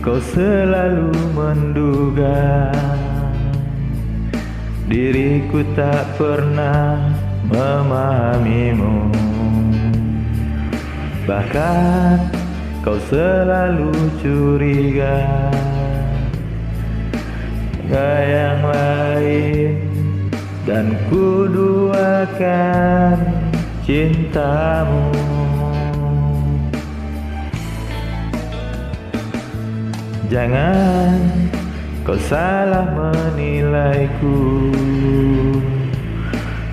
Kau selalu menduga diriku tak pernah memahamimu. Bahkan kau selalu curiga ke yang lain, dan ku duakan cintamu. Jangan kau salah menilaiku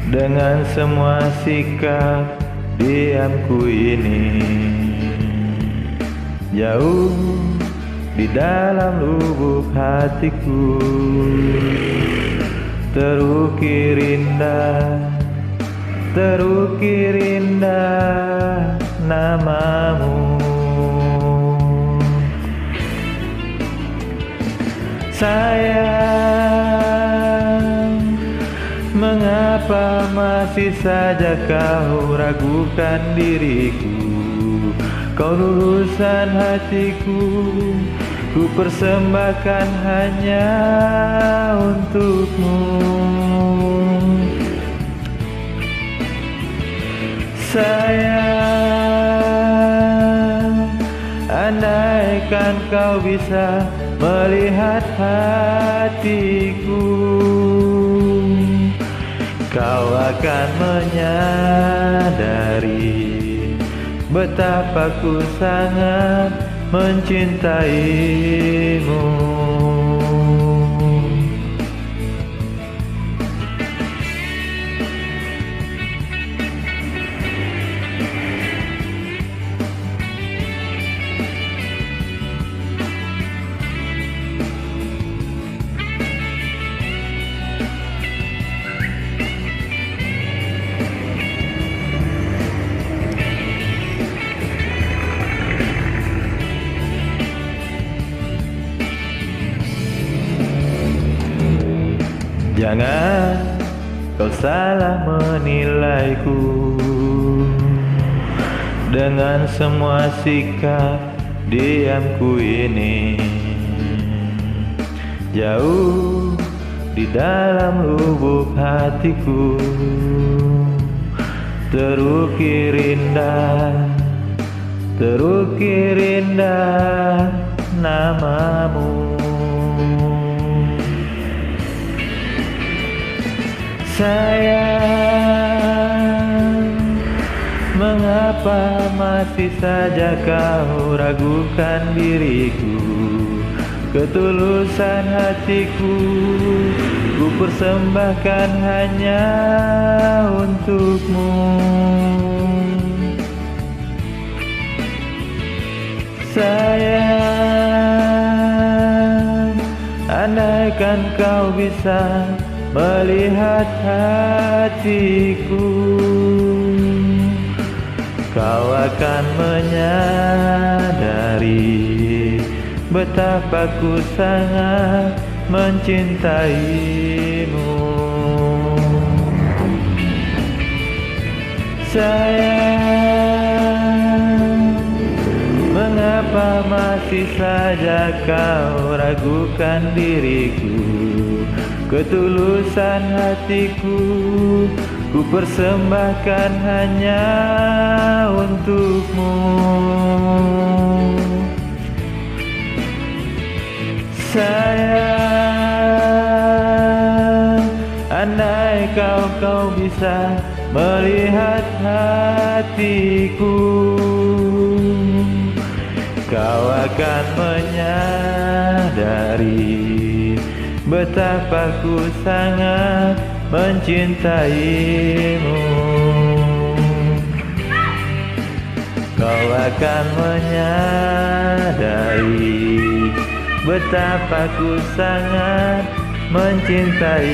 dengan semua sikap diamku ini. Jauh di dalam lubuk hatiku terukir indah namamu. Sayang, mengapa masih saja kau ragukan diriku? Kau lulusan hatiku, ku persembahkan hanya untukmu. Sayang, andaikan kau bisa melihat hatiku, kau akan menyadari betapa ku sangat mencintaimu. Jangan kau salah menilaiku dengan semua sikap diamku ini. Jauh di dalam lubuk hatiku terukir indah namamu. Sayang, mengapa masih saja kau ragukan diriku? Ketulusan hatiku, ku persembahkan hanya untukmu. Sayang, andaikan kau bisa melihat hatiku, kau akan menyadari betapa ku sangat mencintaimu. Sayang, mengapa masih saja kau ragukan diriku? Ketulusan hatiku, ku persembahkan hanya untukmu. Sayang, andai kau bisa melihat hatiku, kau akan menyadari betapa ku sangat mencintaimu. Kau akan menyadari betapa ku sangat mencintaimu.